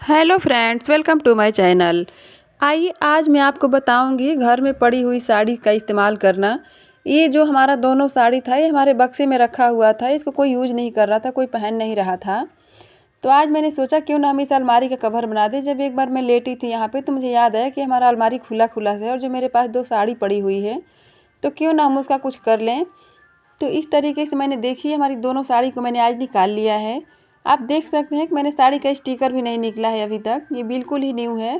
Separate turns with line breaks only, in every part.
Hello friends, welcome to my channel. आइए आज मैं आपको बताऊंगी घर में पड़ी हुई साड़ी का इस्तेमाल करना। ये जो हमारा दोनों साड़ी था, ये हमारे बक्से में रखा हुआ था। इसको कोई यूज़ नहीं कर रहा था, कोई पहन नहीं रहा था। तो आज मैंने सोचा क्यों ना हम इस अलमारी का कवर बना दें। जब एक बार मैं लेटी थी यहाँ पे, तो मुझे याद आया कि हमारा अलमारी खुला खुला है और जो मेरे पास दो साड़ी पड़ी हुई है, तो क्यों ना हम उसका कुछ कर लें। तो इस तरीके से मैंने देखी हमारी दोनों साड़ी को मैंने आज निकाल लिया है। आप देख सकते हैं कि मैंने साड़ी का स्टिकर भी नहीं निकला है अभी तक, ये बिल्कुल ही न्यू है।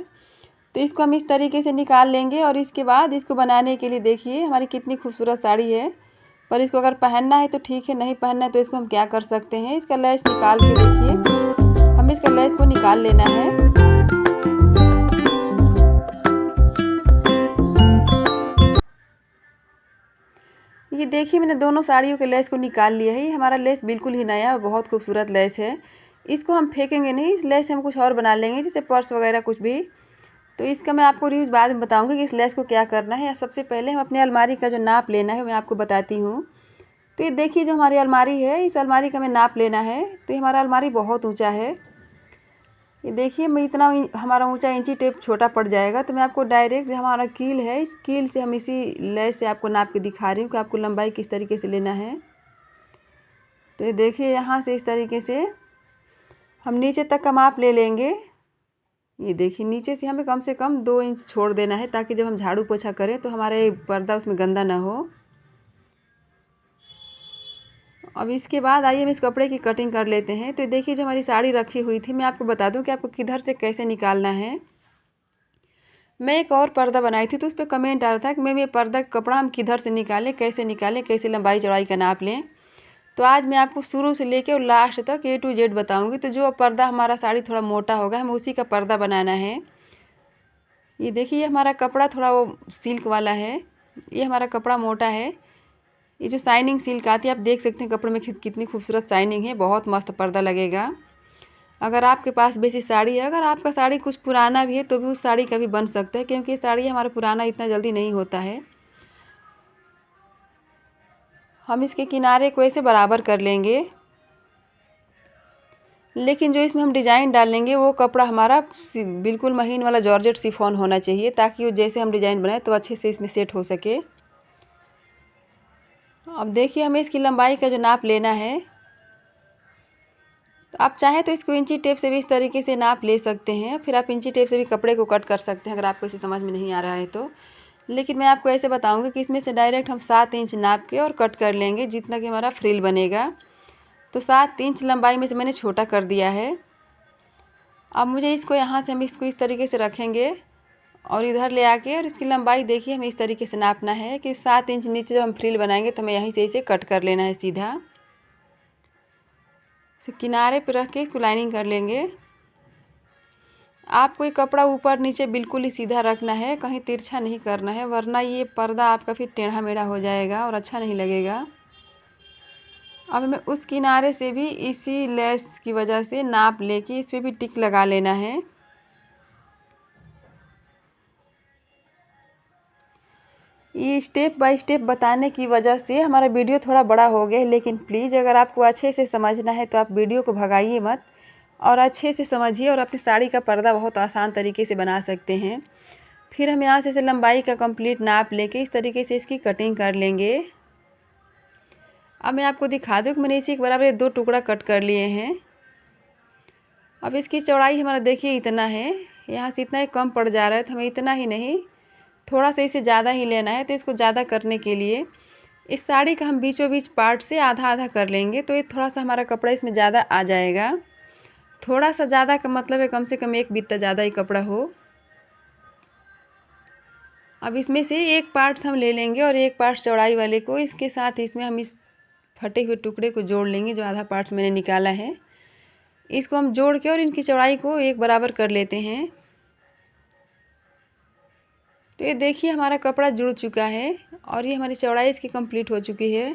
तो इसको हम इस तरीके से निकाल लेंगे और इसके बाद इसको बनाने के लिए देखिए हमारी कितनी खूबसूरत साड़ी है। पर इसको अगर पहनना है तो ठीक है, नहीं पहनना है तो इसको हम क्या कर सकते हैं, इसका लेस निकाल के देखिए, हम इसका लेस को निकाल लेना है। ये देखिए मैंने दोनों साड़ियों के लेस को निकाल लिया है। ये हमारा लेस बिल्कुल ही नया और बहुत खूबसूरत लेस है। इसको हम फेंकेंगे नहीं, इस लेस से हम कुछ और बना लेंगे, जैसे पर्स वगैरह कुछ भी। तो इसका मैं आपको यूज़ बाद में बताऊंगी कि इस लेस को क्या करना है। या सबसे पहले हम अपनी अलमारी का जो नाप लेना है मैं आपको बताती हूँ। तो ये देखिए जो हमारी अलमारी है, इस अलमारी का हमें नाप लेना है। तो ये हमारा अलमारी बहुत ऊँचा है। ये देखिए मैं इतना हमारा ऊंचा इंची टेप छोटा पड़ जाएगा। तो मैं आपको डायरेक्ट जो हमारा कील है, इस कील से हम इसी लेस से आपको नाप के दिखा रही हूँ कि आपको लंबाई किस तरीके से लेना है। तो ये देखिए यहाँ से इस तरीके से हम नीचे तक का माप ले लेंगे। ये देखिए नीचे से हमें कम से कम 2 इंच छोड़ देना है, ताकि जब हम झाड़ू पोछा करें तो हमारे पर्दा उसमें गंदा ना हो। अब इसके बाद आइए हम इस कपड़े की कटिंग कर लेते हैं। तो देखिए जो हमारी साड़ी रखी हुई थी, मैं आपको बता दूं कि आपको किधर से कैसे निकालना है। मैं एक और पर्दा बनाई थी, तो उस पर कमेंट आ रहा था कि मैम ये पर्दा का कपड़ा हम किधर से निकालें, कैसे लंबाई चौड़ाई का नाप लें। तो आज मैं आपको शुरू से लेके और लास्ट तक A to Z बताऊंगी। तो जो पर्दा हमारा साड़ी थोड़ा मोटा होगा, हमें उसी का पर्दा बनाना है। ये देखिए हमारा कपड़ा थोड़ा वो सिल्क वाला है, ये हमारा कपड़ा मोटा है। ये जो शाइनिंग सिल्क आती है, आप देख सकते हैं कपड़े में कितनी खूबसूरत शाइनिंग है, बहुत मस्त पर्दा लगेगा। अगर आपके पास बेसी साड़ी है, अगर आपका साड़ी कुछ पुराना भी है तो भी उस साड़ी का भी बन सकता है, क्योंकि ये साड़ी हमारा पुराना इतना जल्दी नहीं होता है। हम इसके किनारे को ऐसे बराबर कर लेंगे, लेकिन जो इसमें हम डिज़ाइन डालेंगे वो कपड़ा हमारा बिल्कुल महीन वाला जॉर्जेट शिफॉन होना चाहिए, ताकि वो जैसे हम डिज़ाइन बनाए तो अच्छे से इसमें सेट हो सके। अब देखिए हमें इसकी लंबाई का जो नाप लेना है, तो आप चाहें तो इसको इंची टेप से भी इस तरीके से नाप ले सकते हैं। फिर आप इंची टेप से भी कपड़े को कट कर सकते हैं, अगर आपको इसे समझ में नहीं आ रहा है तो। लेकिन मैं आपको ऐसे बताऊंगी कि इसमें से डायरेक्ट हम 7 इंच नाप के और कट कर लेंगे, जितना कि हमारा फ्रिल बनेगा। तो 7 इंच लंबाई में से मैंने छोटा कर दिया है। अब मुझे इसको यहाँ से हम इसको इस तरीके से रखेंगे और इधर ले आके, और इसकी लंबाई देखिए हमें इस तरीके से नापना है कि 7 इंच नीचे जब हम फ्रिल बनाएंगे तो हमें यहीं से इसे कट कर लेना है सीधा। किनारे पे रख के इसको लाइनिंग कर लेंगे। आपको ये कपड़ा ऊपर नीचे बिल्कुल ही सीधा रखना है, कहीं तिरछा नहीं करना है, वरना ये पर्दा आपका फिर टेढ़ा मेढ़ा हो जाएगा और अच्छा नहीं लगेगा। अब हमें उस किनारे से भी इसी लेस की वजह से नाप लेके इस पर भी टिक लगा लेना है। ये स्टेप बाय स्टेप बताने की वजह से हमारा वीडियो थोड़ा बड़ा हो गया है, लेकिन प्लीज़ अगर आपको अच्छे से समझना है तो आप वीडियो को भगाइए मत और अच्छे से समझिए, और अपनी साड़ी का पर्दा बहुत आसान तरीके से बना सकते हैं। फिर हम यहाँ से इसे लंबाई का कंप्लीट नाप लेके इस तरीके से इसकी कटिंग कर लेंगे। अब मैं आपको दिखा दूँ कि मैंने इसी के बराबर 2 टुकड़ा कट कर लिए हैं। अब इसकी चौड़ाई हमारा देखिए इतना है, यहाँ से इतना ही कम पड़ जा रहा है, तो हमें इतना ही नहीं थोड़ा सा इसे ज़्यादा ही लेना है। तो इसको ज़्यादा करने के लिए इस साड़ी का हम बीचों बीच पार्ट से आधा आधा कर लेंगे, तो ये थोड़ा सा हमारा कपड़ा इसमें ज़्यादा आ जाएगा। थोड़ा सा ज़्यादा का मतलब है कम से कम 1 बित्ता ज़्यादा ही कपड़ा हो। अब इसमें से एक पार्ट हम ले लेंगे और एक पार्ट चौड़ाई वाले को इसके साथ इसमें हम इस फटे हुए टुकड़े को जोड़ लेंगे, जो आधा पार्ट्स मैंने निकाला है। इसको हम जोड़ के और इनकी चौड़ाई को एक बराबर कर लेते हैं। तो ये देखिए हमारा कपड़ा जुड़ चुका है और ये हमारी चौड़ाई इसकी कंप्लीट हो चुकी है।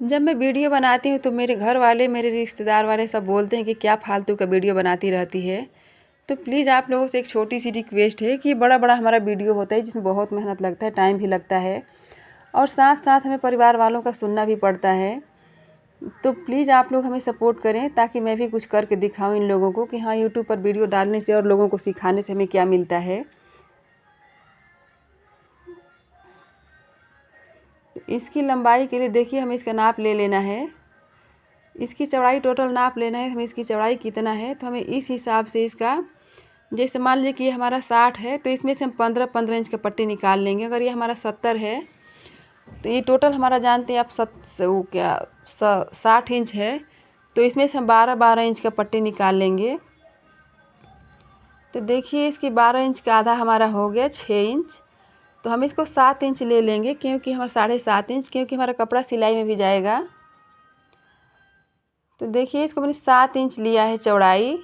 जब मैं वीडियो बनाती हूँ तो मेरे घर वाले, मेरे रिश्तेदार वाले सब बोलते हैं कि क्या फालतू का वीडियो बनाती रहती है। तो प्लीज़ आप लोगों से एक छोटी सी रिक्वेस्ट है कि बड़ा बड़ा हमारा वीडियो होता है, जिसमें बहुत मेहनत लगता है, टाइम भी लगता है, और साथ साथ हमें परिवार वालों का सुनना भी पड़ता है। तो प्लीज़ आप लोग हमें सपोर्ट करें ताकि मैं भी कुछ करके दिखाऊं इन लोगों को कि हाँ, यूट्यूब पर वीडियो डालने से और लोगों को सिखाने से हमें क्या मिलता है। तो इसकी लंबाई के लिए देखिए हमें इसका नाप ले लेना है। इसकी चौड़ाई टोटल नाप लेना है, हमें इसकी चौड़ाई कितना है तो हमें इस हिसाब से इसका, जैसे मान लीजिए कि ये हमारा 60 है तो इसमें से हम 15-15 इंच का पट्टी निकाल लेंगे। अगर ये हमारा 70 है तो ये टोटल हमारा जानते हैं आप 60 इंच है, तो इसमें से हम 12-12 इंच का पट्टी निकाल लेंगे। तो देखिए इसकी 12 इंच का आधा हमारा हो गया 6 इंच। तो हम इसको 7 इंच ले लेंगे क्योंकि हमारा 7.5 इंच, क्योंकि हमारा कपड़ा सिलाई में भी जाएगा। तो देखिए इसको मैंने 7 इंच लिया है चौड़ाई,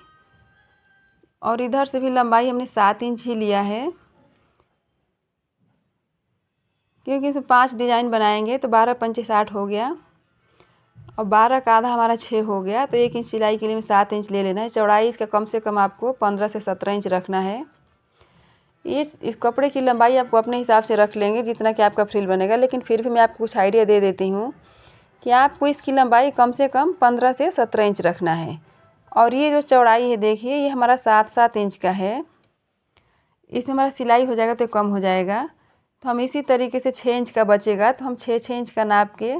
और इधर से भी लंबाई हमने 7 इंच ही लिया है, क्योंकि इसमें 5 डिज़ाइन बनाएंगे तो 12 पंचे 60 हो गया, और 12 का आधा हमारा 6 हो गया। तो 1 इंच सिलाई के लिए हमें 7 इंच ले लेना है। चौड़ाई इसका कम से कम आपको 15 से 17 इंच रखना है। ये इस कपड़े की लंबाई आपको अपने हिसाब से रख लेंगे जितना कि आपका फ्रिल बनेगा, लेकिन फिर भी मैं आपको कुछ आइडिया दे देती हूँ कि आपको इसकी लंबाई कम से कम 15 से 17 इंच रखना है। और ये जो चौड़ाई है देखिए ये हमारा 7-7 इंच का है, इसमें हमारा सिलाई हो जाएगा तो कम हो जाएगा। तो हम इसी तरीके से 6 इंच का बचेगा तो हम 6-6 इंच का नाप के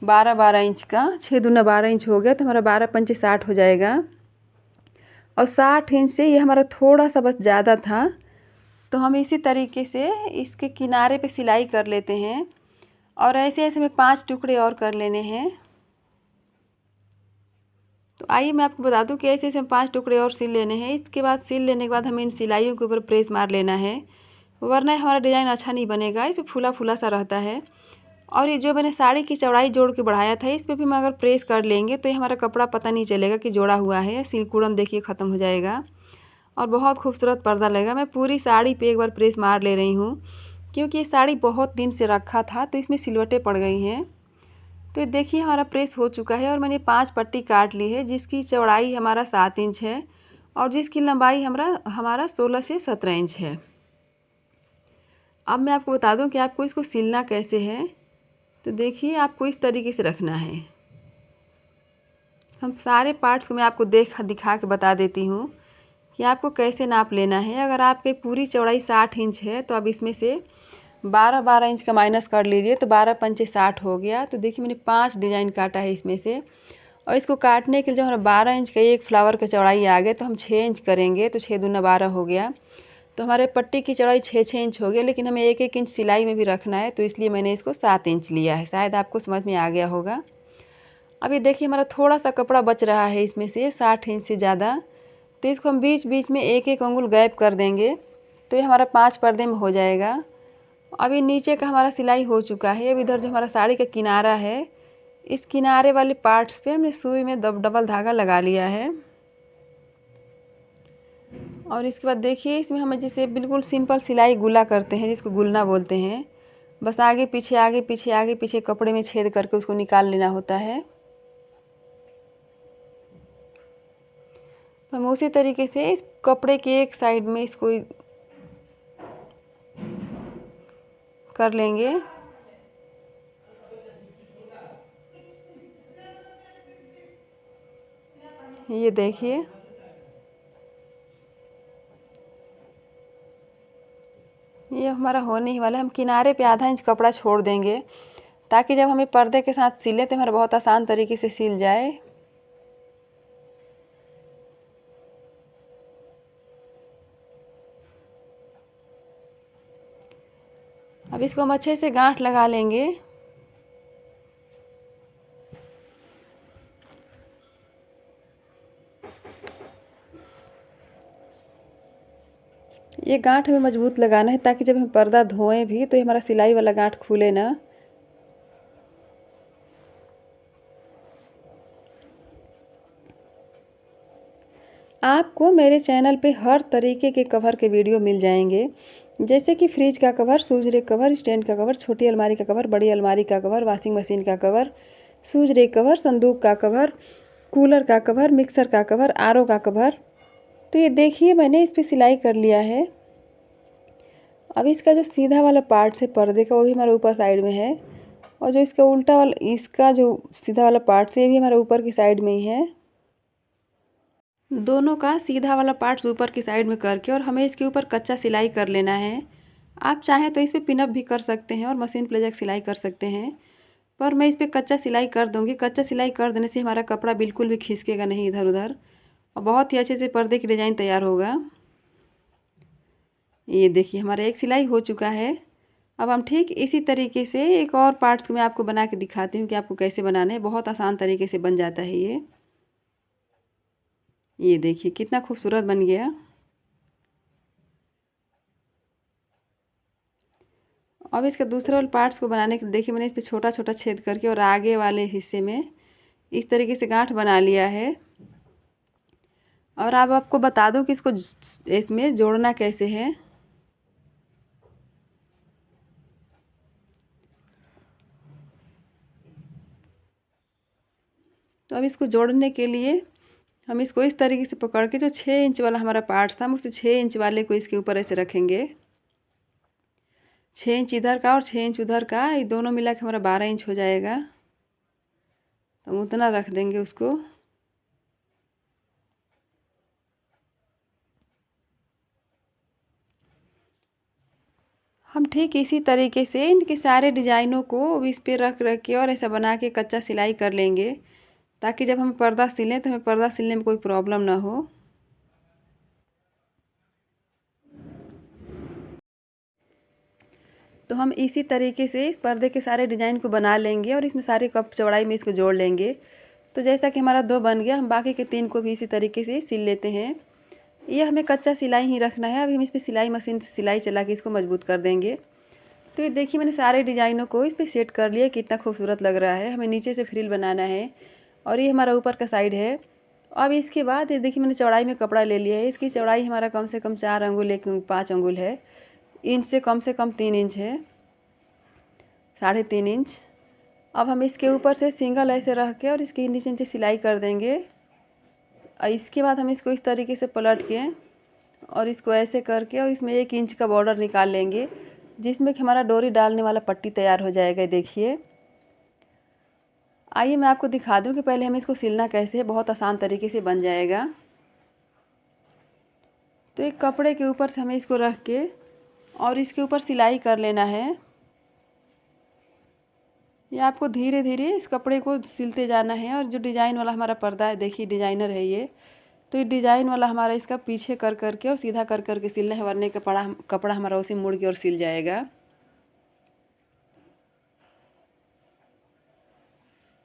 12-12 इंच का 6 दूना 12 इंच हो गया, तो हमारा 12 पंचे 60 हो जाएगा। और 60 इंच से ये हमारा थोड़ा सा बस ज़्यादा था, तो हम इसी तरीके से इसके किनारे पे सिलाई कर लेते हैं, और ऐसे ऐसे में 5 टुकड़े और कर लेने हैं। तो आइए मैं आपको बता दूं कि ऐसे ऐसे हम 5 टुकड़े और सिल लेने हैं। इसके बाद सिल लेने के बाद हमें इन सिलाइयों के ऊपर प्रेस मार लेना है, वरना हमारा डिज़ाइन अच्छा नहीं बनेगा, इसमें फूला फूला सा रहता है। और ये जो मैंने साड़ी की चौड़ाई जोड़ के बढ़ाया था इस पर भी हम अगर प्रेस कर लेंगे तो ये हमारा कपड़ा पता नहीं चलेगा कि जोड़ा हुआ है। सिलकुड़न देखिए ख़त्म हो जाएगा और बहुत खूबसूरत पर्दा लगेगा। मैं पूरी साड़ी पे एक बार प्रेस मार ले रही हूँ, क्योंकि ये साड़ी बहुत दिन से रखा था तो इसमें सिलवटें पड़ गई हैं। तो ये देखिए हमारा प्रेस हो चुका है, और मैंने 5 पट्टी काट ली है जिसकी चौड़ाई हमारा 7 इंच है और जिसकी लंबाई हमारा 16 से 17 इंच है। अब मैं आपको बता दूं कि आपको इसको सिलना कैसे है। तो देखिए आपको इस तरीके से रखना है। हम सारे पार्ट्स को मैं आपको दिखा के बता देती हूँ कि आपको कैसे नाप लेना है। अगर आपकी पूरी चौड़ाई 60 इंच है तो अब इसमें से 12-12 इंच का माइनस कर लीजिए, तो 12 पंचे 60 हो गया। तो देखिए मैंने 5 डिज़ाइन काटा है इसमें से, और इसको काटने के लिए जब हमारा 12 इंच का एक फ्लावर का चौड़ाई आ गया तो हम 6 इंच करेंगे, तो 6 दूना 12 हो गया। तो हमारे पट्टी की चौड़ाई 6-6 इंच हो गया, लेकिन हमें 1-1 इंच सिलाई में भी रखना है, तो इसलिए मैंने इसको 7 इंच लिया है। शायद आपको समझ में आ गया होगा। अब ये देखिए हमारा थोड़ा सा कपड़ा बच रहा है इसमें से 60 इंच से ज़्यादा, तो इसको हम बीच बीच में 1-1 अंगुल गैप कर देंगे, तो ये हमारा 5 पर्दे में हो जाएगा। अब ये नीचे का हमारा सिलाई हो चुका है। अब इधर जो हमारा साड़ी का किनारा है, इस किनारे वाले पार्ट्स पे हमने सुई में डबल धागा लगा लिया है। और इसके बाद देखिए इसमें हम जैसे बिल्कुल सिंपल सिलाई गुला करते हैं, जिसको गुलना बोलते हैं। बस आगे पीछे आगे पीछे आगे पीछे कपड़े में छेद करके उसको निकाल लेना होता है। तो हम उसी तरीके से इस कपड़े के एक साइड में इसको कर लेंगे। ये देखिए ये हमारा होने ही वाला है। हम किनारे पे आधा इंच कपड़ा छोड़ देंगे ताकि जब हमें पर्दे के साथ सिले तो हमारा बहुत आसान तरीके से सिल जाए। अब इसको हम अच्छे से गांठ लगा लेंगे। ये गांठ हमें मजबूत लगाना है ताकि जब हम पर्दा धोएं भी तो ये हमारा सिलाई वाला गांठ खुले ना। आपको मेरे चैनल पे हर तरीके के कवर के वीडियो मिल जाएंगे, जैसे कि फ्रिज का cover, shoes rack cover, stand का कवर, छोटी अलमारी का कवर, बड़ी अलमारी का कवर, वॉशिंग मशीन का कवर, शूज रैक कवर, संदूक का कवर, कूलर का कवर, मिक्सर का कवर, आरओ का कवर। तो ये देखिए मैंने इस पर सिलाई कर लिया है। अब इसका जो सीधा वाला पार्ट है पर्दे का वो भी हमारे ऊपर साइड में है, और जो इसका उल्टा वाला, इसका जो सीधा वाला पार्ट से, ये भी हमारा ऊपर की साइड में ही है। दोनों का सीधा वाला पार्ट्स ऊपर की साइड में करके और हमें इसके ऊपर कच्चा सिलाई कर लेना है। आप चाहें तो इस पर पिनअप भी कर सकते हैं और मशीन प्लेजक सिलाई कर सकते हैं, पर मैं इस पर कच्चा सिलाई कर दूंगी। कच्चा सिलाई कर देने से हमारा कपड़ा बिल्कुल भी खिसकेगा नहीं इधर उधर, और बहुत ही अच्छे से पर्दे की डिज़ाइन तैयार होगा। ये देखिए हमारा एक सिलाई हो चुका है। अब हम ठीक इसी तरीके से एक और पार्ट्स को मैं आपको बना के दिखाती हूँ कि आपको कैसे बनाना है। बहुत आसान तरीके से बन जाता है ये देखिए कितना खूबसूरत बन गया। अब इसका दूसरे वाले पार्ट्स को बनाने के लिए देखिए मैंने इस पर छोटा छोटा छेद करके और आगे वाले हिस्से में इस तरीके से गांठ बना लिया है। और अब आपको बता दूं कि इसको इसमें जोड़ना कैसे है। तो अब इसको जोड़ने के लिए हम इसको इस तरीके से पकड़ के, जो 6 इंच वाला हमारा पार्ट था, हम उसे 6 इंच वाले को इसके ऊपर ऐसे रखेंगे। 6 इंच इधर का और 6 इंच उधर का, ये दोनों मिला के हमारा 12 इंच हो जाएगा। तो हम उतना रख देंगे उसको। हम ठीक इसी तरीके से इनके सारे डिज़ाइनों को इस पे रख रख के और ऐसा बना के कच्चा सिलाई कर लेंगे, ताकि जब हम पर्दा सिलें तो हमें पर्दा सिलने में कोई प्रॉब्लम ना हो। तो हम इसी तरीके से इस पर्दे के सारे डिज़ाइन को बना लेंगे और इसमें सारे कप चौड़ाई में इसको जोड़ लेंगे। तो जैसा कि हमारा 2 बन गया, हम बाकी के 3 को भी इसी तरीके से सिल लेते हैं। ये हमें कच्चा सिलाई ही रखना है। अभी हम इस पर सिलाई मशीन से सिलाई चला के इसको मजबूत कर देंगे। तो ये देखिए मैंने सारे डिज़ाइनों को इस पर सेट कर लिया। कितना खूबसूरत लग रहा है। हमें नीचे से फ्रिल बनाना है और ये हमारा ऊपर का साइड है। अब इसके बाद ये देखिए मैंने चौड़ाई में कपड़ा ले लिया है। इसकी चौड़ाई हमारा कम से कम 4 अंगुल 5 अंगुल है। इंच से कम 3 इंच है, 3.5 इंच। अब हम इसके ऊपर से सिंगल ऐसे रख के और इसके नीचे नीचे सिलाई कर देंगे। और इसके बाद हम इसको इस तरीके से पलट के और इसको ऐसे करके और इसमें 1 इंच का बॉर्डर निकाल लेंगे, जिसमें कि हमारा डोरी डालने वाला पट्टी तैयार हो जाएगा। देखिए, आइए मैं आपको दिखा दूं कि पहले हमें इसको सिलना कैसे है। बहुत आसान तरीके से बन जाएगा। तो एक कपड़े के ऊपर से हमें इसको रख के और इसके ऊपर सिलाई कर लेना है। ये आपको धीरे धीरे इस कपड़े को सिलते जाना है। और जो डिज़ाइन वाला हमारा पर्दा है, देखिए डिज़ाइनर है ये, तो ये डिज़ाइन वाला हमारा इसका पीछे कर कर के और सीधा कर कर के सिलना है, वरने कपड़ा हमारा उसी मुड़ के और सिल जाएगा।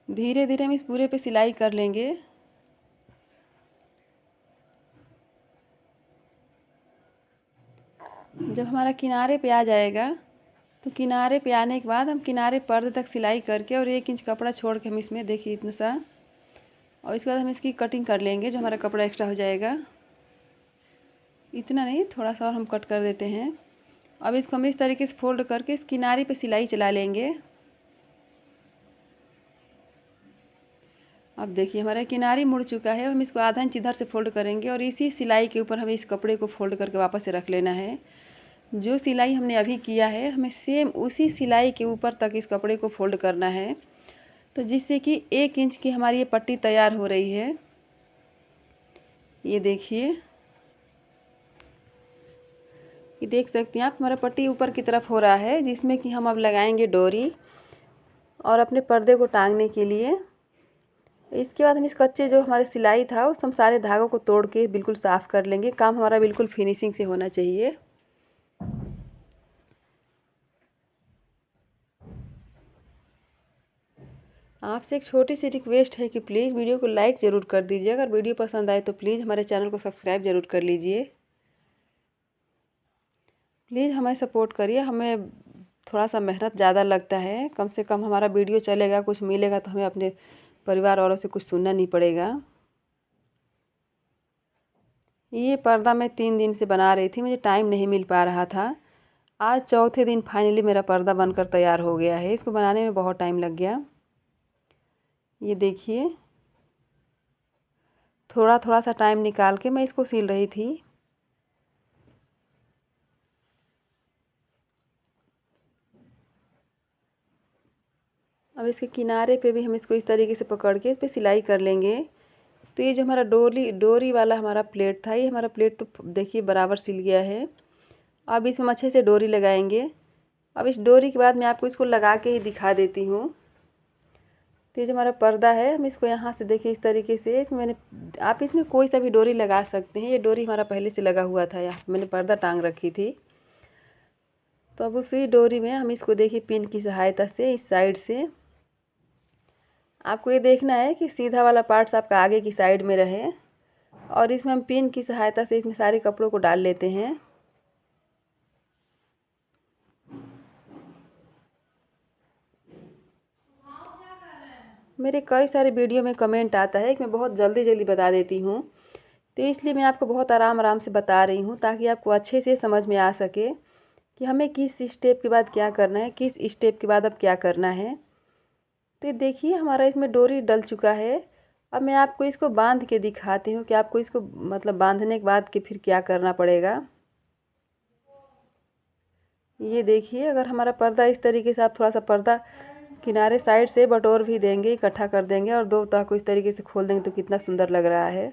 धीरे धीरे हम इस पूरे पे सिलाई कर लेंगे। जब हमारा किनारे पे आ जाएगा, तो किनारे पे आने के बाद हम किनारे पर्दे तक सिलाई करके और 1 इंच कपड़ा छोड़ के हम इसमें देखिए इतना सा, और इसके बाद हम इसकी कटिंग कर लेंगे। जो हमारा कपड़ा एक्स्ट्रा हो जाएगा, इतना नहीं, थोड़ा सा और हम कट कर देते हैं। अब इसको हम इस तरीके से फोल्ड करके इस किनारे पे सिलाई चला लेंगे। अब देखिए हमारा किनारी मुड़ चुका है। हम इसको आधा इंच इधर से फोल्ड करेंगे और इसी सिलाई के ऊपर हमें इस कपड़े को फोल्ड करके वापस से रख लेना है। जो सिलाई हमने अभी किया है, हमें सेम उसी सिलाई के ऊपर तक इस कपड़े को फोल्ड करना है, तो जिससे कि 1 इंच की हमारी ये पट्टी तैयार हो रही है। ये देखिए, ये देख सकती हैं आप, हमारा पट्टी ऊपर की तरफ हो रहा है, जिसमें कि हम अब लगाएंगे डोरी और अपने पर्दे को टांगने के लिए। इसके बाद हम इस कच्चे जो हमारे सिलाई था, उस हम सारे धागों को तोड़ के बिल्कुल साफ़ कर लेंगे। काम हमारा बिल्कुल फिनिशिंग से होना चाहिए। आपसे एक छोटी सी रिक्वेस्ट है कि प्लीज़ वीडियो को लाइक ज़रूर कर दीजिए। अगर वीडियो पसंद आए तो प्लीज़ हमारे चैनल को सब्सक्राइब ज़रूर कर लीजिए। प्लीज़ हमें सपोर्ट करिए। हमें थोड़ा सा मेहनत ज़्यादा लगता है। कम से कम हमारा वीडियो चलेगा, कुछ मिलेगा, तो हमें अपने परिवार वालों से कुछ सुनना नहीं पड़ेगा। ये पर्दा मैं 3 दिन से बना रही थी, मुझे टाइम नहीं मिल पा रहा था। आज चौथे दिन फाइनली मेरा पर्दा बनकर तैयार हो गया है। इसको बनाने में बहुत टाइम लग गया। ये देखिए, थोड़ा थोड़ा सा टाइम निकाल के मैं इसको सिल रही थी। इसके किनारे पे भी हम इसको इस तरीके से पकड़ के इस पर सिलाई कर लेंगे। तो ये जो हमारा डोरी वाला हमारा प्लेट था, ये हमारा प्लेट तो देखिए बराबर सिल गया है। अब इसमें हम अच्छे से डोरी लगाएंगे। अब इस डोरी के बाद मैं आपको इसको लगा के ही दिखा देती हूँ। तो ये जो हमारा पर्दा है, हम इसको यहाँ से देखिए इस तरीके से इसमें आप इसमें कोई सा भी डोरी लगा सकते हैं। ये डोरी हमारा पहले से लगा हुआ था, यहाँ मैंने पर्दा टांग रखी थी। तो अब उसी डोरी में हम इसको देखिए पिन की सहायता से इस साइड से आपको ये देखना है कि सीधा वाला पार्ट्स आपका आगे की साइड में रहे, और इसमें हम पिन की सहायता से इसमें सारे कपड़ों को डाल लेते हैं। मेरे कई सारे वीडियो में कमेंट आता है कि मैं बहुत जल्दी जल्दी बता देती हूँ, तो इसलिए मैं आपको बहुत आराम आराम से बता रही हूँ ताकि आपको अच्छे से समझ में आ सके कि हमें किस स्टेप के बाद क्या करना है, किस स्टेप के बाद अब क्या करना है। तो ये देखिए हमारा इसमें डोरी डल चुका है। अब मैं आपको इसको बांध के दिखाती हूँ कि आपको इसको मतलब बांधने के बाद कि फिर क्या करना पड़ेगा। ये देखिए अगर हमारा पर्दा इस तरीके से, आप थोड़ा सा पर्दा किनारे साइड से बटोर भी देंगे, इकट्ठा कर देंगे और दो तह को इस तरीके से खोल देंगे तो कितना सुंदर लग रहा है।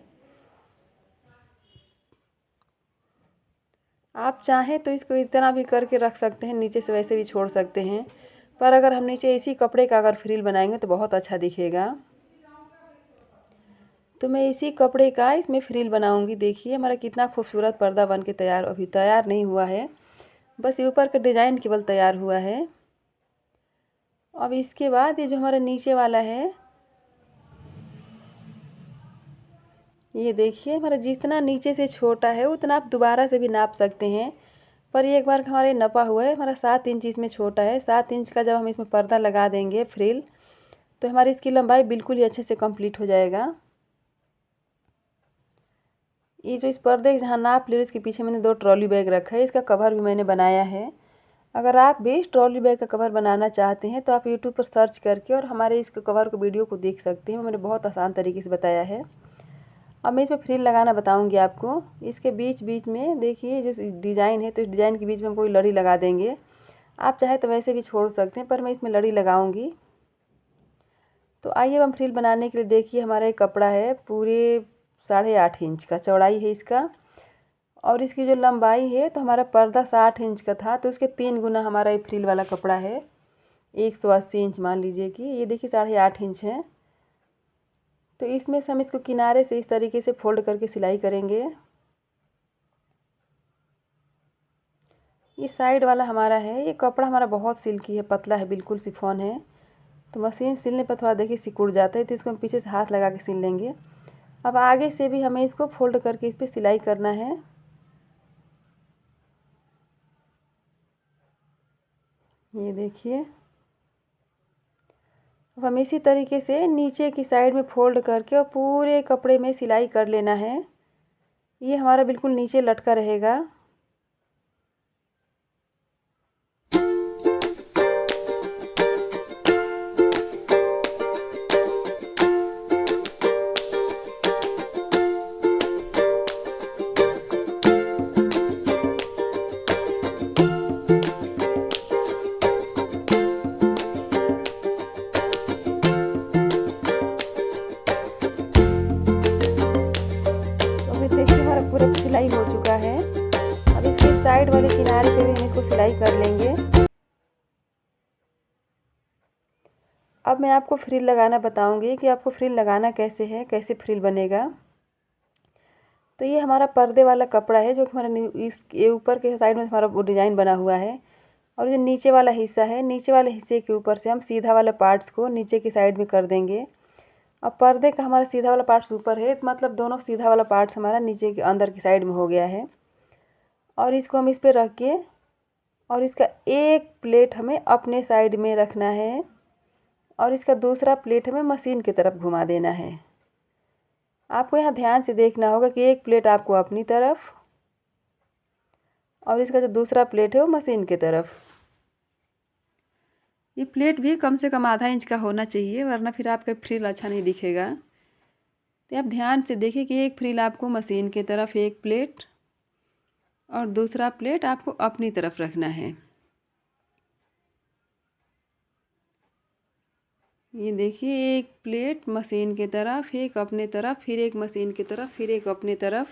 आप चाहें तो इसको इतना भी करके रख सकते हैं, नीचे से वैसे भी छोड़ सकते हैं, पर अगर हम नीचे इसी कपड़े का अगर फ्रिल बनाएंगे तो बहुत अच्छा दिखेगा। तो मैं इसी कपड़े का इसमें फ्रिल बनाऊंगी। देखिए हमारा कितना खूबसूरत पर्दा बन के तैयार, अभी तैयार नहीं हुआ है, बस ये ऊपर का डिज़ाइन केवल तैयार हुआ है। अब इसके बाद ये जो हमारा नीचे वाला है, ये देखिए हमारा जितना नीचे से छोटा है उतना आप दोबारा से भी नाप सकते हैं, पर ये एक बार हमारे नपा हुआ है, हमारा 7 इंच इसमें छोटा है। 7 इंच का जब हम इसमें पर्दा लगा देंगे फ्रिल, तो हमारी इसकी लंबाई बिल्कुल ही अच्छे से कंप्लीट हो जाएगा। ये जो इस पर्दे के जहाँ नाप ले इसके पीछे मैंने 2 ट्रॉली बैग रखा है, इसका कवर भी मैंने बनाया है। अगर आप भी इस ट्रॉली बैग का कवर बनाना चाहते हैं तो आप यूट्यूब पर सर्च करके और हमारे इस कवर को वीडियो को देख सकते हैं, मैंने बहुत आसान तरीके से बताया है। अब मैं इसमें फ्रिल लगाना बताऊंगी आपको। इसके बीच बीच में देखिए जो डिज़ाइन है, तो इस डिज़ाइन के बीच में हम कोई लड़ी लगा देंगे। आप चाहे तो वैसे भी छोड़ सकते हैं, पर मैं इसमें लड़ी लगाऊंगी। तो आइए हम फ्रिल बनाने के लिए, देखिए हमारा एक कपड़ा है पूरे 8.5 इंच का चौड़ाई है इसका, और इसकी जो लंबाई है, तो हमारा पर्दा 60 इंच का था, तो उसके 3 गुना हमारा ये फ्रिल वाला कपड़ा है। 180 इंच मान लीजिए कि ये देखिए 8.5 इंच है। तो इसमें से हम इसको किनारे से इस तरीके से फोल्ड करके सिलाई करेंगे। ये साइड वाला हमारा है, ये कपड़ा हमारा बहुत सिल्की है, पतला है, बिल्कुल शिफॉन है। तो मशीन सिलने पर थोड़ा देखिए सिकुड़ जाता है, तो इसको हम पीछे से हाथ लगा के सिल लेंगे। अब आगे से भी हमें इसको फोल्ड करके इस पर सिलाई करना है। ये देखिए अब हम इसी तरीके से नीचे की साइड में फोल्ड करके और पूरे कपड़े में सिलाई कर लेना है। ये हमारा बिल्कुल नीचे लटका रहेगा। देखिए हमारा पूरा सिलाई हो चुका है। अब इसके साइड वाले किनारे पे भी हम इसको सिलाई कर लेंगे। अब मैं आपको फ्रिल लगाना बताऊंगी कि आपको फ्रिल लगाना कैसे है, कैसे फ्रिल बनेगा। तो ये हमारा पर्दे वाला कपड़ा है, जो हमारा इस ये ऊपर के साइड में हमारा वो डिज़ाइन बना हुआ है, और जो नीचे वाला हिस्सा है, नीचे वाले हिस्से के ऊपर से हम सीधा वाला पार्ट्स को नीचे की साइड में कर देंगे। अब पर्दे का हमारा सीधा वाला पार्ट्स ऊपर है, मतलब दोनों सीधा वाला पार्ट्स हमारा नीचे के अंदर की साइड में हो गया है। और इसको हम इस पर रख के, और इसका एक प्लेट हमें अपने साइड में रखना है, और इसका दूसरा प्लेट हमें मशीन की तरफ घुमा देना है। आपको यहाँ ध्यान से देखना होगा कि एक प्लेट आपको अपनी तरफ, और इसका जो दूसरा प्लेट है वो मशीन की तरफ। ये प्लेट भी कम से कम आधा इंच का होना चाहिए, वरना फिर आपका फ्रिल अच्छा नहीं दिखेगा। तो आप ध्यान से देखिए कि एक फ्रिल आपको मशीन की तरफ एक प्लेट, और दूसरा प्लेट आपको अपनी तरफ रखना है। ये देखिए, एक प्लेट मशीन की तरफ, एक अपने तरफ, फिर एक मशीन की तरफ, फिर एक अपने तरफ,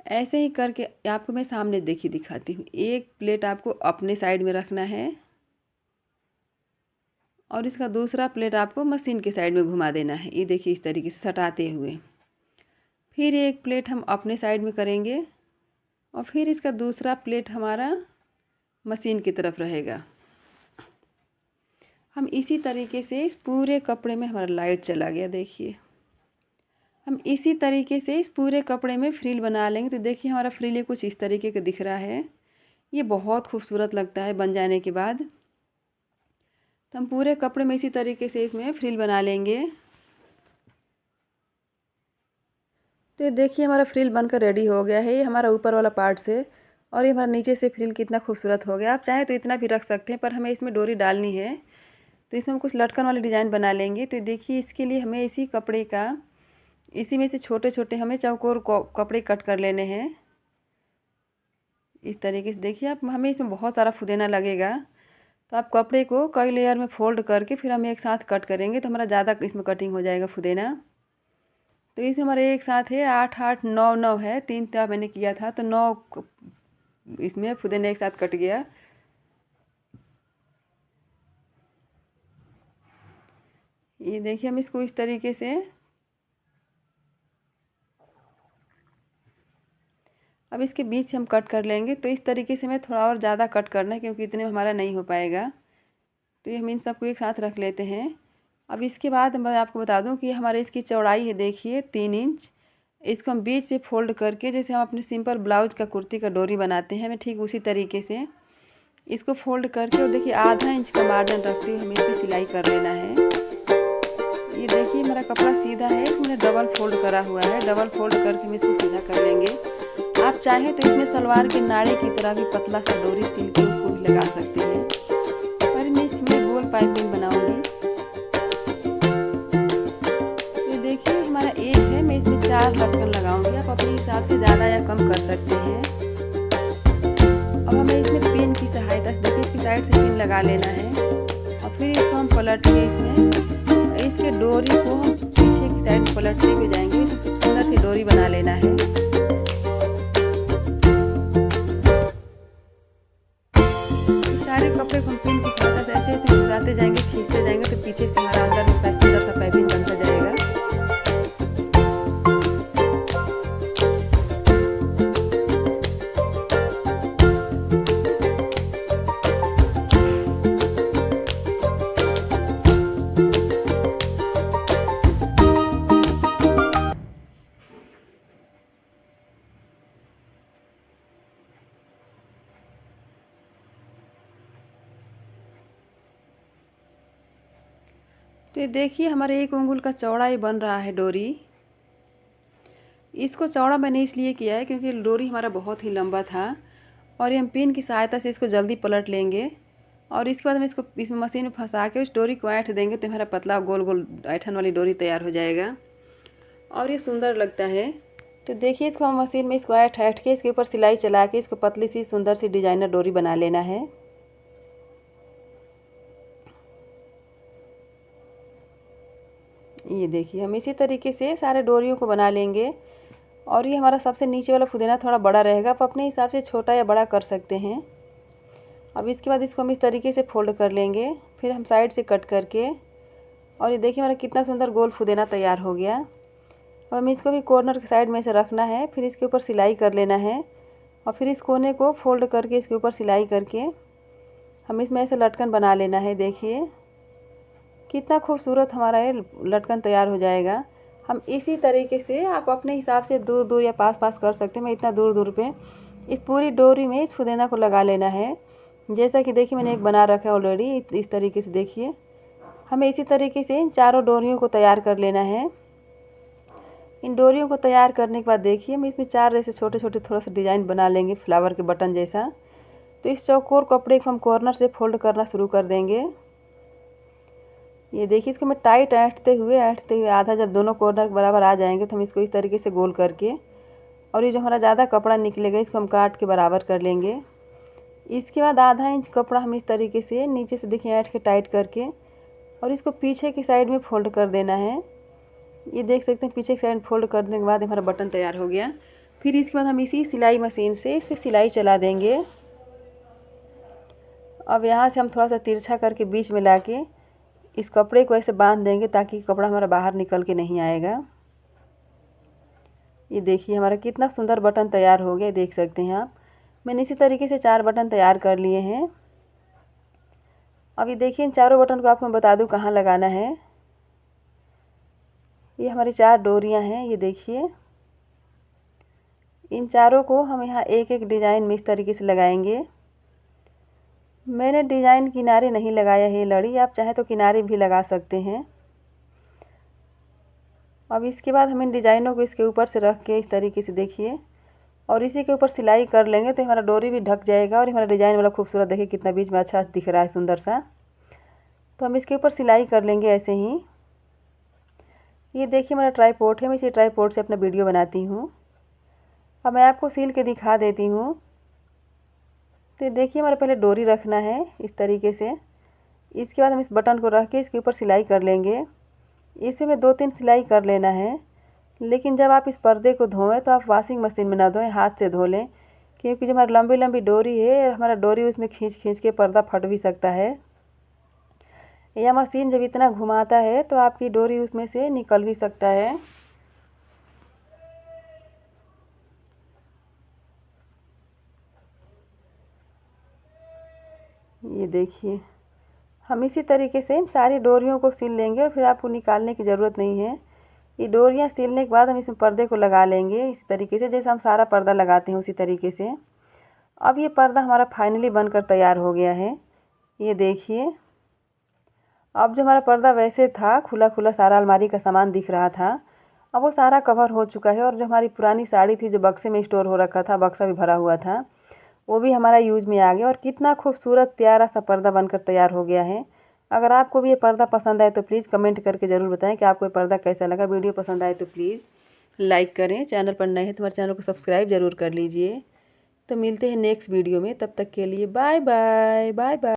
ऐसे ही करके आपको मैं सामने देखिए दिखाती हूँ। एक प्लेट आपको अपने साइड में रखना है और इसका दूसरा प्लेट आपको मशीन के साइड में घुमा देना है। ये देखिए इस तरीके से सटाते हुए। फिर एक प्लेट हम अपने साइड में करेंगे और फिर इसका दूसरा प्लेट हमारा मशीन की तरफ रहेगा। हम इसी तरीके से इस पूरे कपड़े में, हमारा लाइट चला गया देखिए, हम इसी तरीके से इस पूरे कपड़े में फ्रिल बना लेंगे। तो देखिए हमारा फ्रिल ये कुछ इस तरीके का दिख रहा है। ये बहुत खूबसूरत लगता है बन जाने के बाद। तो हम पूरे कपड़े में इसी तरीके से इसमें फ्रिल बना लेंगे। तो ये देखिए हमारा फ्रिल बनकर रेडी हो गया है। ये हमारा ऊपर वाला पार्ट से, और ये हमारा नीचे से फ्रिल कितना खूबसूरत हो गया। आप चाहें तो इतना भी रख सकते हैं, पर हमें इसमें डोरी डालनी है तो इसमें हम कुछ लटकन वाले डिज़ाइन बना लेंगे। तो देखिए इसके लिए हमें इसी कपड़े का, इसी में से छोटे छोटे हमें चौकोर कपड़े कट कर लेने हैं इस तरीके से। देखिए आप, हमें इसमें बहुत सारा फुदेना लगेगा, तो आप कपड़े को कई लेयर में फोल्ड करके फिर हम एक साथ कट करेंगे तो हमारा ज़्यादा इसमें कटिंग हो जाएगा फुदेना। तो इसमें हमारे एक साथ है 8 8 9 9 है, 3 का मैंने किया था तो 9 इसमें फुदेना एक साथ कट गया। ये देखिए हम इसको इस तरीके से, अब इसके बीच से हम कट कर लेंगे। तो इस तरीके से हमें थोड़ा और ज़्यादा कट करना है क्योंकि इतने में हमारा नहीं हो पाएगा। तो ये हम इन सबको एक साथ रख लेते हैं। अब इसके बाद मैं आपको बता दूं कि हमारे इसकी चौड़ाई है देखिए 3 इंच। इसको हम बीच से फोल्ड करके, जैसे हम अपने सिंपल ब्लाउज का कुर्ती का डोरी बनाते हैं, हमें ठीक उसी तरीके से इसको फोल्ड करके, और देखिए आधा इंच का मार्जिन रखते हुए हमें इसकी सिलाई कर लेना है। ये देखिए हमारा कपड़ा सीधा है, इसमें डबल फोल्ड करा हुआ है। डबल फोल्ड करके हम इसको सीधा कर लेंगे। आप चाहें तो इसमें सलवार के नाड़े की तरह भी पतला सा डोरी सिल के उसको भी लगा सकते हैं, पर मैं इसमें गोल पाइपिंग बनाऊंगी। ये देखिए हमारा एक है, मैं इसमें 4 लटकन लगाऊंगी। आप अपने हिसाब से ज़्यादा या कम कर सकते हैं। अब हमें इसमें पिन की सहायता से, देखिए इसकी साइड से पिन लगा लेना है और फिर इसको हम पलट के इसमें, इसके डोरी को हम पीछे की साइड पलटते हुए जाएंगे। सुंदर सी डोरी बना लेना है। सारे कपड़े को हम पिन की सहायता से ऐसे ऐसे घुसाते जाएंगे, खींचते जाएंगे, तो पीछे से हमारा अंदर में सुंदर सा पाइपिंग बनता जाएगा। तो ये देखिए हमारे 1 उंगल का चौड़ा ही बन रहा है डोरी। इसको चौड़ा मैंने इसलिए किया है क्योंकि डोरी हमारा बहुत ही लंबा था, और ये हम पिन की सहायता से इसको जल्दी पलट लेंगे और इसके बाद हम इसको इस मशीन में फंसा के उस डोरी को ऐंठ देंगे तो हमारा पतला गोल गोल ऐंठन वाली डोरी तैयार हो जाएगा और ये सुंदर लगता है। तो देखिए इसको हम मशीन में इसको ऐंठ ऐंठ के इसके ऊपर सिलाई चला के इसको पतली सी सुंदर सी डिजाइनर डोरी बना लेना है। ये देखिए हम इसी तरीके से सारे डोरियों को बना लेंगे, और ये हमारा सबसे नीचे वाला फुदेना थोड़ा बड़ा रहेगा, आप अपने हिसाब से छोटा या बड़ा कर सकते हैं। अब इसके बाद इसको हम इस तरीके से फोल्ड कर लेंगे, फिर हम साइड से कट करके, और ये देखिए हमारा कितना सुंदर गोल फुदेना तैयार हो गया। अब हमें इसको भी कॉर्नर के साइड में से रखना है, फिर इसके ऊपर सिलाई कर लेना है और फिर इस कोने को फोल्ड करके इसके ऊपर सिलाई करके हम इसमें ऐसे लटकन बना लेना है। देखिए कितना खूबसूरत हमारा ये लटकन तैयार हो जाएगा। हम इसी तरीके से आप अपने हिसाब से दूर दूर या पास पास कर सकते हैं। मैं इतना दूर दूर पे इस पूरी डोरी में इस फुदेना को लगा लेना है। जैसा कि देखिए मैंने एक बना रखा है ऑलरेडी, इस तरीके से देखिए हमें इसी तरीके से इन चारों डोरियों को तैयार कर लेना है। इन डोरियों को तैयार करने के बाद देखिए हम इसमें 4 ऐसे छोटे छोटे थोड़ा सा डिज़ाइन बना लेंगे फ्लावर के बटन जैसा। तो इस चौकोर कपड़े को हम कॉर्नर से फोल्ड करना शुरू कर देंगे। ये देखिए इसको मैं टाइट ऐंठते हुए आधा जब दोनों कॉर्नर बराबर आ जाएंगे तो हम इसको इस तरीके से गोल करके, और ये जो हमारा ज़्यादा कपड़ा निकलेगा इसको हम काट के बराबर कर लेंगे। इसके बाद आधा इंच कपड़ा हम इस तरीके से नीचे से देखिए ऐंठ के टाइट करके और इसको पीछे की साइड में फोल्ड कर देना है। ये देख सकते हैं, पीछे की साइड फोल्ड करने के बाद हमारा बटन तैयार हो गया। फिर इसके बाद हम इसी सिलाई मशीन से इस पर सिलाई चला देंगे। अब यहाँ से हम थोड़ा सा तिरछा करके बीच में ला के इस कपड़े को ऐसे बांध देंगे ताकि कपड़ा हमारा बाहर निकल के नहीं आएगा। ये देखिए हमारा कितना सुंदर बटन तैयार हो गया, देख सकते हैं आप। मैंने इसी तरीके से 4 बटन तैयार कर लिए हैं। अब ये देखिए इन चारों बटन को आपको मैं बता दूं कहाँ लगाना है। ये हमारी 4 डोरियां हैं, ये देखिए। इन चारों को हम यहाँ एक एक डिज़ाइन में इस तरीके से लगाएंगे। मैंने डिज़ाइन किनारे नहीं लगाया है लड़ी, आप चाहें तो किनारे भी लगा सकते हैं। अब इसके बाद हम इन डिज़ाइनों को इसके ऊपर से रख के इस तरीके से देखिए और इसी के ऊपर सिलाई कर लेंगे तो हमारा डोरी भी ढक जाएगा और हमारा डिज़ाइन वाला खूबसूरत, देखिए कितना बीच में अच्छा दिख रहा है, सुंदर सा। तो हम इसके ऊपर सिलाई कर लेंगे ऐसे ही। ये देखिए हमारा ट्राईपोड है, मैं इसी ट्राईपोड से अपना वीडियो बनाती हूँ। अब मैं आपको सिल के दिखा देती हूँ। तो ये देखिए हमारा पहले डोरी रखना है इस तरीके से। इसके बाद हम इस बटन को रख के इसके ऊपर सिलाई कर लेंगे। इसमें 2-3 सिलाई कर लेना है, लेकिन जब आप इस पर्दे को धोएं तो आप वॉशिंग मशीन में ना धोएं, हाथ से धो लें, क्योंकि जो हमारी लंबी लंबी डोरी है, हमारा डोरी उसमें खींच खींच के पर्दा फट भी सकता है। यह मशीन जब इतना घुमाता है तो आपकी डोरी उसमें से निकल भी सकता है। ये देखिए हम इसी तरीके से इन सारी डोरियों को सिल लेंगे और फिर आपको निकालने की ज़रूरत नहीं है। ये डोरियाँ सिलने के बाद हम इसमें पर्दे को लगा लेंगे इसी तरीके से, जैसे हम सारा पर्दा लगाते हैं उसी तरीके से। अब ये पर्दा हमारा फाइनली बनकर तैयार हो गया है, ये देखिए। अब जो हमारा पर्दा वैसे था खुला खुला सारा अलमारी का सामान दिख रहा था, अब वो सारा कवर हो चुका है। और जो हमारी पुरानी साड़ी थी जो बक्से में स्टोर हो रखा था, बक्सा भी भरा हुआ था, वो भी हमारा यूज़ में आ गया और कितना खूबसूरत प्यारा सा पर्दा बनकर तैयार हो गया है। अगर आपको भी ये पर्दा पसंद आए तो प्लीज़ कमेंट करके ज़रूर बताएं कि आपको ये पर्दा कैसा लगा। वीडियो पसंद आए तो प्लीज़ लाइक करें, चैनल पर नए हैं तो हमारे चैनल को सब्सक्राइब ज़रूर कर लीजिए। तो मिलते हैं नेक्स्ट वीडियो में, तब तक के लिए बाय बाय बाय बाय।